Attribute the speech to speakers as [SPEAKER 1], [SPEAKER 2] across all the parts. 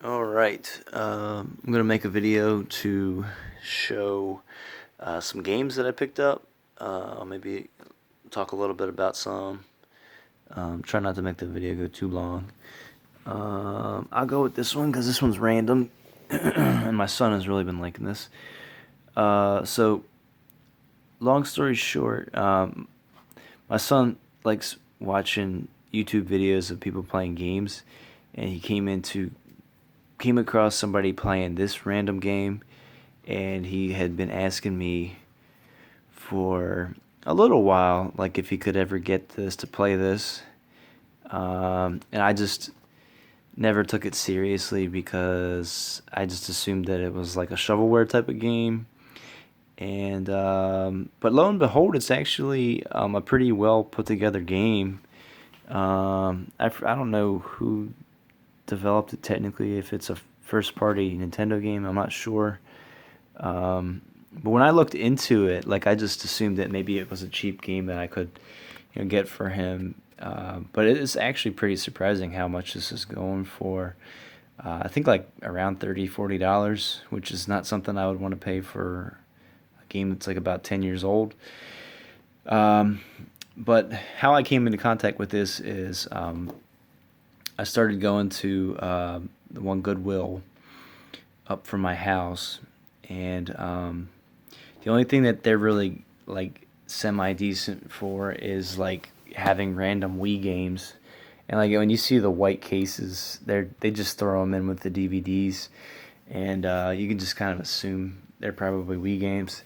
[SPEAKER 1] Alright, I'm going to make a video to show some games that I picked up. Maybe talk a little bit about some. Try not to make the video go too long. I'll go with this one because this one's random, and my son has really been liking this. So, long story short, my son likes watching YouTube videos of people playing games, and he came across somebody playing this random game, and he had been asking me for a little while, like if he could ever get this to play this. And I just never took it seriously because I just assumed that it was like a shovelware type of game. And but lo and behold, it's actually a pretty well put together game. I don't know who developed it technically, if it's a first party Nintendo game, I'm not sure. But when I looked into it, like I just assumed that maybe it was a cheap game that I could, get for him. But it is actually pretty surprising how much this is going for. I think like around $30-$40, which is not something I would want to pay for a game that's like about 10 years old. But how I came into contact with this is I started going to the one Goodwill up from my house, and the only thing that they're really like semi decent for is like having random Wii games. And like when you see the white cases, they just throw them in with the DVDs, and you can just kind of assume they're probably Wii games.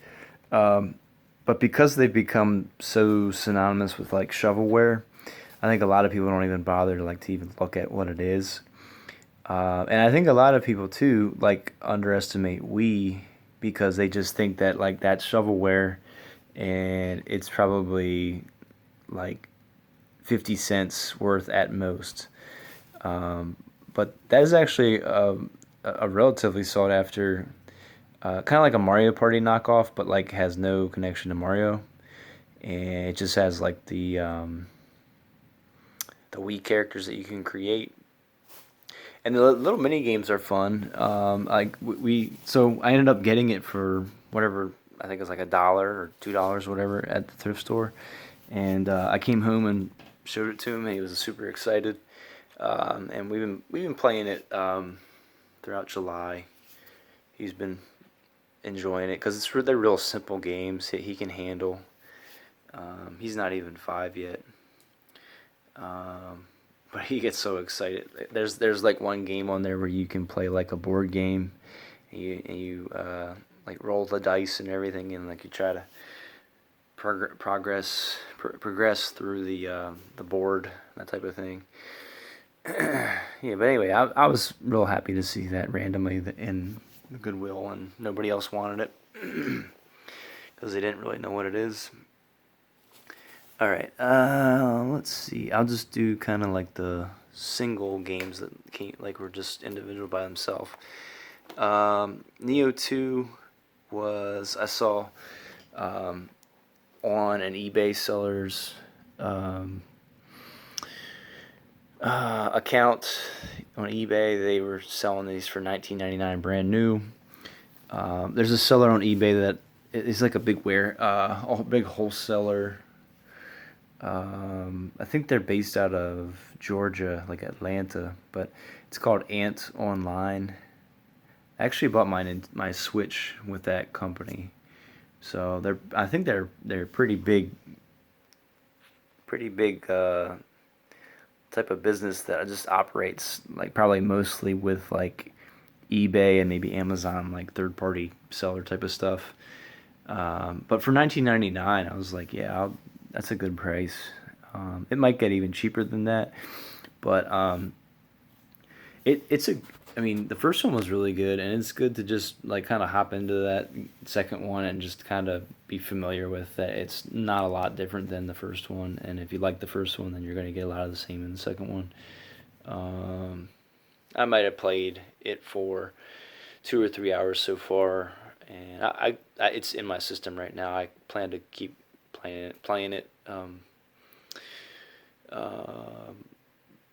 [SPEAKER 1] But because they've become so synonymous with like shovelware, I think a lot of people don't even bother to even look at what it is. And I think a lot of people too like underestimate Wii because they just think that like that's shovelware, and it's probably like 50 cents worth at most. But that is actually a relatively sought after, kind of like a Mario Party knockoff, but like has no connection to Mario, and it just has like the Wii characters that you can create. And the little mini games are fun. So I ended up getting it for whatever, I think it was like $1 or $2, whatever, at the thrift store. And I came home and showed it to him, and he was super excited. And we've been playing it throughout July. He's been enjoying it because they're real simple games he can handle. He's not even 5 yet. But he gets so excited. There's like one game on there where you can play like a board game, and you like roll the dice and everything, and like you try to progress through the board, that type of thing. Yeah, but anyway, I was real happy to see that randomly in the Goodwill, and nobody else wanted it because they didn't really know what it is. Alright, let's see. I'll just do kind of like the single games that were just individual by themselves. Neo 2 I saw on an eBay seller's account on eBay. They were selling these for $19.99 brand new. There's a seller on eBay that is like a big wholesaler. I think they're based out of Georgia, like Atlanta, but it's called Ant Online. I actually bought my Switch with that company, so I think they're pretty big type of business that just operates like probably mostly with like eBay and maybe Amazon, like third party seller type of stuff. But for $19.99, I was like, yeah, that's a good price. It might get even cheaper than that, but it's a. I mean, the first one was really good, and it's good to just like kind of hop into that second one and just kind of be familiar with that. It's not a lot different than the first one, and if you like the first one, then you're going to get a lot of the same in the second one. I might have played it for 2 or 3 hours so far, and it's in my system right now. I plan to keep playing it.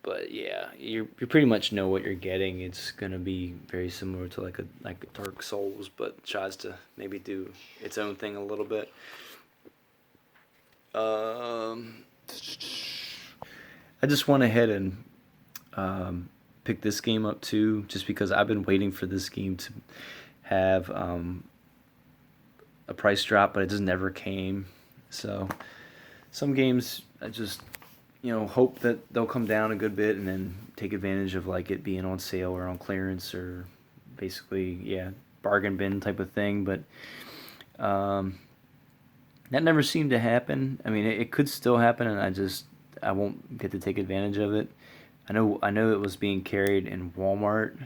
[SPEAKER 1] But yeah, you pretty much know what you're getting. It's gonna be very similar to like a Dark Souls, but tries to maybe do its own thing a little bit. Um, I just went ahead and picked this game up too, just because I've been waiting for this game to have a price drop, but it just never came. So some games I just hope that they'll come down a good bit and then take advantage of like it being on sale or on clearance or basically bargain bin type of thing. But um, that never seemed to happen. I mean, it could still happen, and I won't get to take advantage of it. I know it was being carried in Walmart,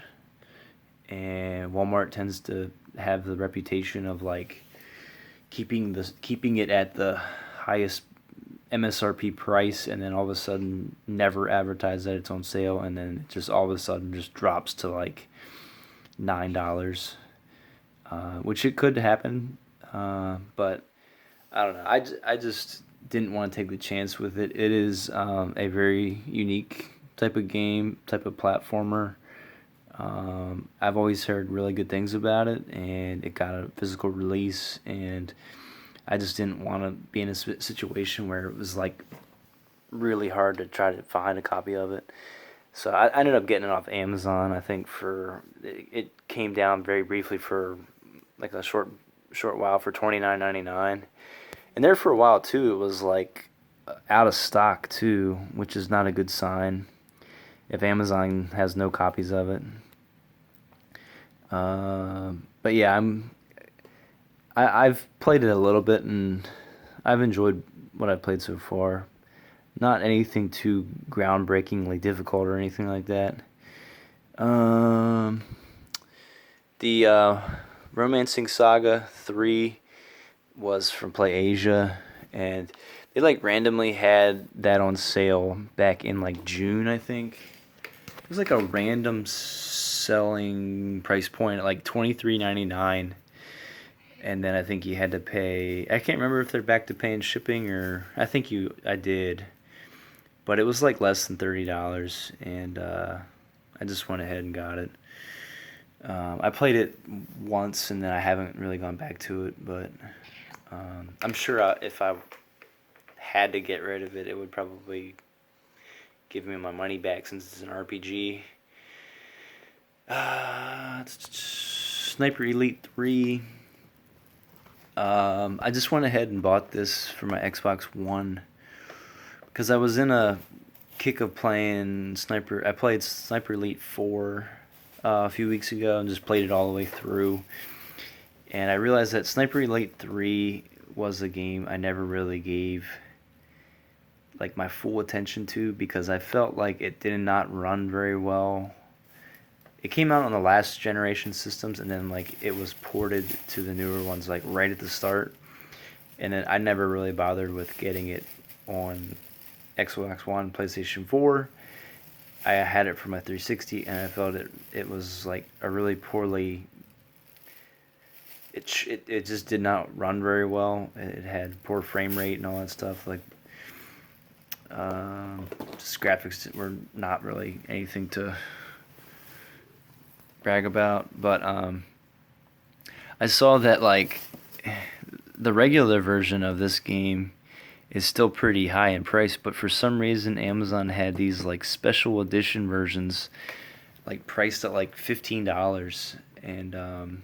[SPEAKER 1] and Walmart tends to have the reputation of like keeping it at the highest MSRP price, and then all of a sudden never advertise that it's on sale, and then it just all of a sudden just drops to like $9, which it could happen, but I don't know. I just didn't want to take the chance with it. It is a very unique type of game, type of platformer. I've always heard really good things about it, and it got a physical release, and I just didn't want to be in a situation where it was like really hard to try to find a copy of it. So I ended up getting it off Amazon. I think it came down very briefly for like a short while for $29.99, and there for a while too it was like out of stock too, which is not a good sign if Amazon has no copies of it. But yeah, I've played it a little bit, and I've enjoyed what I've played so far. Not anything too groundbreakingly difficult or anything like that. Um, the Romancing Saga 3 was from PlayAsia, and they like randomly had that on sale back in like June, I think. It was like a random selling price point at like $23.99. And then I think you had to pay. I can't remember if they're back to paying shipping, or I did, but it was like less than $30, and I just went ahead and got it. I played it once, and then I haven't really gone back to it. But I'm sure if I had to get rid of it, it would probably give me my money back since it's an RPG. Sniper Elite 3. I just went ahead and bought this for my Xbox One because I was in a kick of playing Sniper. I played Sniper Elite 4 a few weeks ago and just played it all the way through. And I realized that Sniper Elite 3 was a game I never really gave like my full attention to because I felt like it did not run very well. It came out on the last generation systems, and then like it was ported to the newer ones like right at the start, and then I never really bothered with getting it on Xbox One, PlayStation 4. I had it for my 360, and I felt it was like a really poorly. It just did not run very well. It had poor frame rate and all that stuff. Like, just graphics were not really anything to brag about, but I saw that like the regular version of this game is still pretty high in price, but for some reason Amazon had these like special edition versions like priced at like $15, and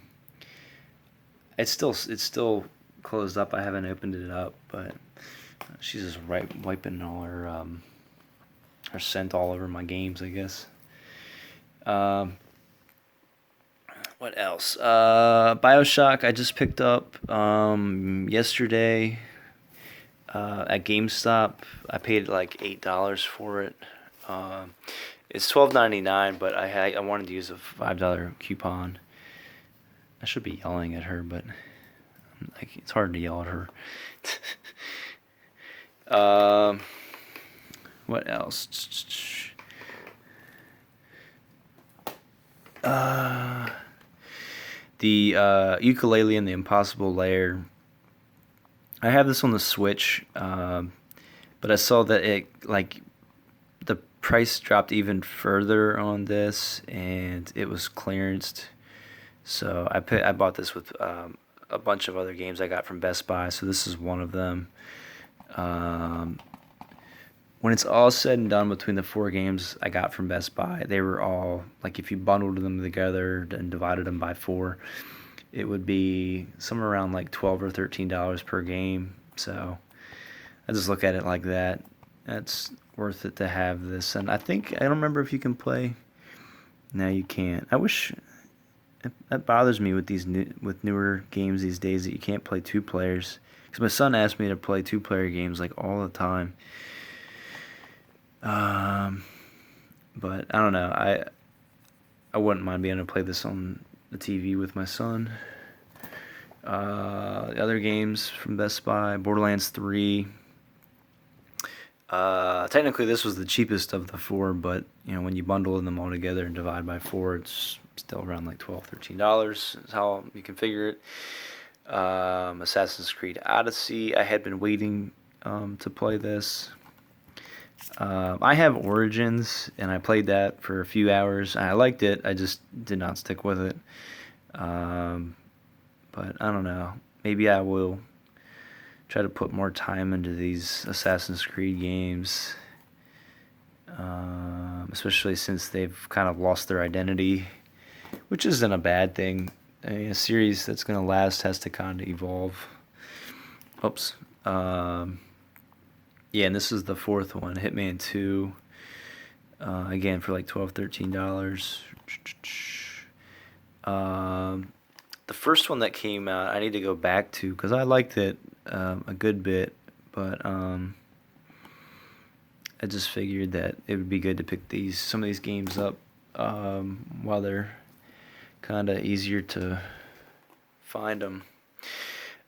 [SPEAKER 1] it's still closed up. I haven't opened it up, but she's just wiping all her scent all over my games, I guess. What else? BioShock I just picked up yesterday at GameStop. I paid like $8 for it. It's $12.99, but I wanted to use a $5 coupon. I should be yelling at her, but like it's hard to yell at her. What else? The Yooka-Laylee and the Impossible Lair. I have this on the Switch, but I saw that it like the price dropped even further on this, and it was clearanced. So I bought this with a bunch of other games I got from Best Buy. So this is one of them. When it's all said and done, between the 4 games I got from Best Buy, they were all, like, if you bundled them together and divided them by 4, it would be somewhere around like $12 or $13 per game. So I just look at it like that. That's worth it to have this. And I don't remember if you can play. No, you can't. I wish. That bothers me with with newer games these days, that you can't play 2 players. Because my son asked me to play 2-player games like all the time. But I don't know. I wouldn't mind being able to play this on the TV with my son. The other games from Best Buy: Borderlands 3. Technically, this was the cheapest of the 4, but when you bundle them all together and divide by 4, it's still around like $12, $13 is how you can figure it. Assassin's Creed Odyssey. I had been waiting to play this. I have Origins, and I played that for a few hours. I liked it. I just did not stick with it. But I don't know. Maybe I will try to put more time into these Assassin's Creed games, especially since they've kind of lost their identity, which isn't a bad thing. I mean, a series that's going to last has to kind of evolve. Oops. Yeah, and this is the 4th one, Hitman 2. Again, for like $12, $13. The first one that came out, I need to go back to, because I liked it a good bit, but I just figured that it would be good to pick some of these games up while they're kind of easier to find them.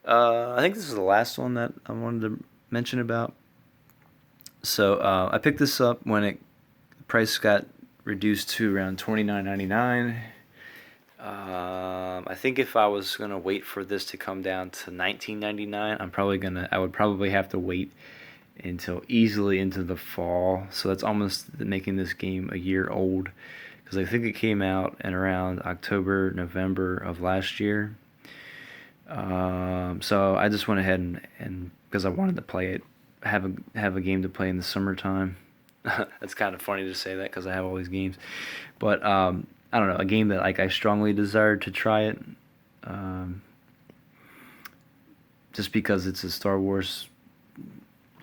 [SPEAKER 1] I think this is the last one that I wanted to mention about. So I picked this up when the price got reduced to around $29.99. I think if I was gonna wait for this to come down to $19.99, I would probably have to wait until easily into the fall. So that's almost making this game a year old, because I think it came out in around October, November of last year. So I just went ahead and because I wanted to play it, have a game to play in the summertime. That's kind of funny to say that because I have all these games, but I don't know, a game that I strongly desired to try it, just because it's a Star Wars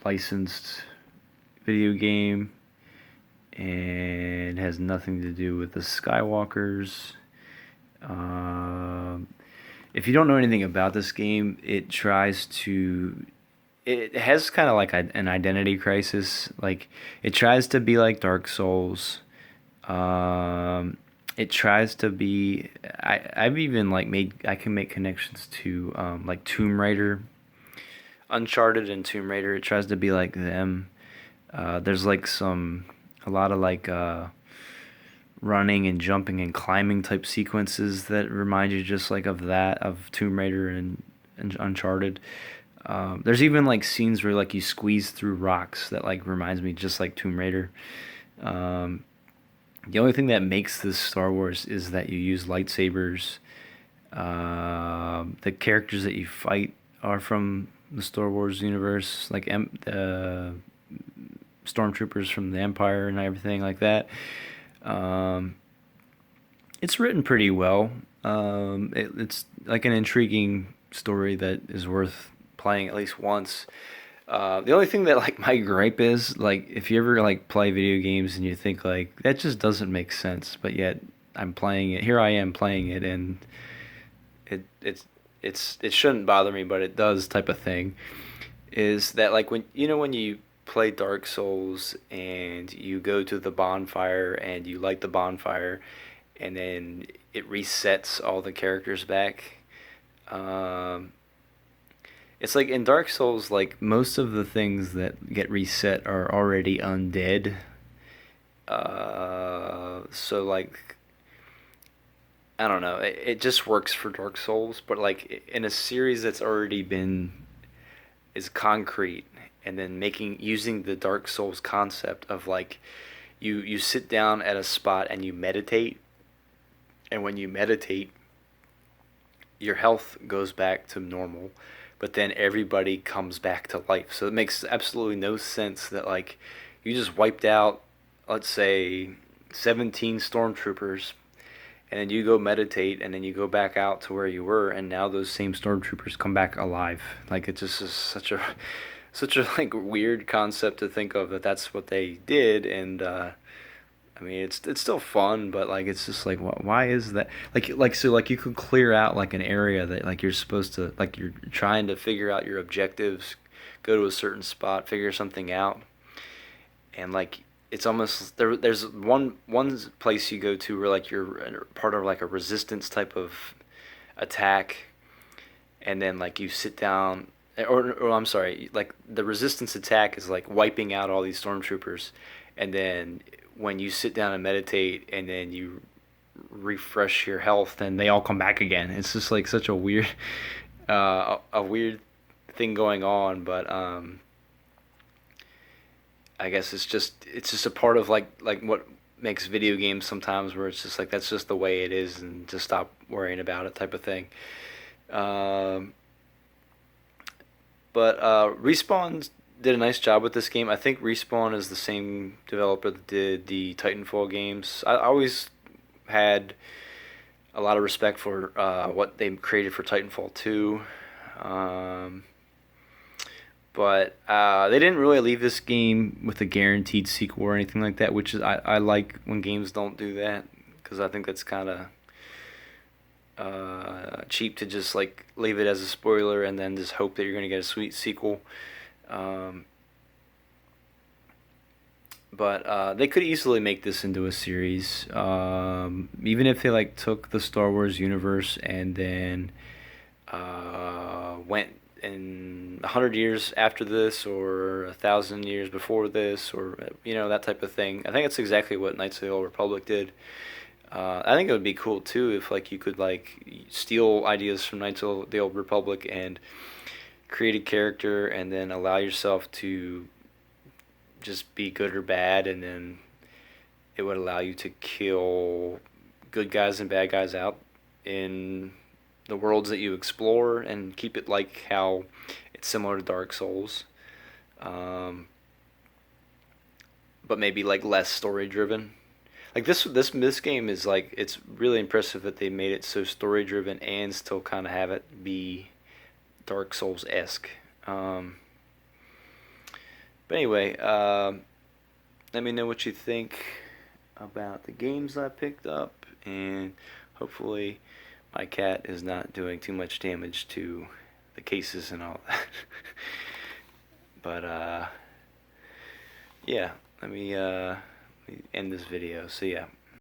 [SPEAKER 1] licensed video game and has nothing to do with the Skywalkers. If you don't know anything about this game, it has kind of like an identity crisis. Like, it tries to be like Dark Souls. It tries to be. I've even I can make connections to like Tomb Raider, Uncharted, and Tomb Raider. It tries to be like them. There's like a lot of running and jumping and climbing type sequences that remind you just like of Tomb Raider and Uncharted. There's even like scenes where you squeeze through rocks that reminds me just like Tomb Raider. The only thing that makes this Star Wars is that you use lightsabers. The characters that you fight are from the Star Wars universe, like stormtroopers from the Empire and everything like that. It's written pretty well. It's like an intriguing story that is worth playing at least once. The only thing that my gripe is, if you ever play video games and you think that just doesn't make sense, but yet I'm playing it. Here I am playing it, and it shouldn't bother me, but it does, type of thing. Is that when you play Dark Souls and you go to the bonfire and you light the bonfire, and then it resets all the characters back. It's like in Dark Souls, most of the things that get reset are already undead. So I don't know. It just works for Dark Souls, but in a series that's already is concrete, and then using the Dark Souls concept of you sit down at a spot and you meditate, and when you meditate, your health goes back to normal, but then everybody comes back to life. So it makes absolutely no sense that like you just wiped out, let's say, 17 stormtroopers, and then you go meditate, and then you go back out to where you were, and now those same stormtroopers come back alive. Like it just is such a like weird concept to think of, that that's what they did. And I mean, it's still fun, but like it's just like, why is that? So like you could clear out like an area that like you're supposed to, like you're trying to figure out your objectives, go to a certain spot, figure something out, and like it's almost there's one place you go to where like you're part of like a resistance type of attack, and then like you sit down, or I'm sorry, like the resistance attack is like wiping out all these stormtroopers, and then when you sit down and meditate and then you refresh your health, then they all come back again. It's just like such a weird a weird thing going on, but I guess it's just a part of like what makes video games sometimes, where it's just like that's just the way it is, and just stop worrying about it type of thing. Um, but Respawn did a nice job with this game. I think Respawn is the same developer that did the Titanfall games. I always had a lot of respect for what they created for Titanfall 2. Um, but they didn't really leave this game with a guaranteed sequel or anything like that, which is I like when games don't do that, because I think that's kind of cheap to just like leave it as a spoiler and then just hope that you're gonna get a sweet sequel. Um, but they could easily make this into a series, even if they like took the Star Wars universe and then went in 100 years after this, or 1,000 years before this, or that type of thing. I think that's exactly what Knights of the Old Republic did. I think it would be cool too if like you could like steal ideas from Knights of the Old Republic and create a character, and then allow yourself to just be good or bad, and then it would allow you to kill good guys and bad guys out in the worlds that you explore, and keep it like how it's similar to Dark Souls, um, but maybe like less story driven. Like this game is like, it's really impressive that they made it so story driven and still kind of have it be Dark Souls esque. Um, but anyway, let me know what you think about the games I picked up, and hopefully my cat is not doing too much damage to the cases and all that. But yeah, let me end this video. So yeah.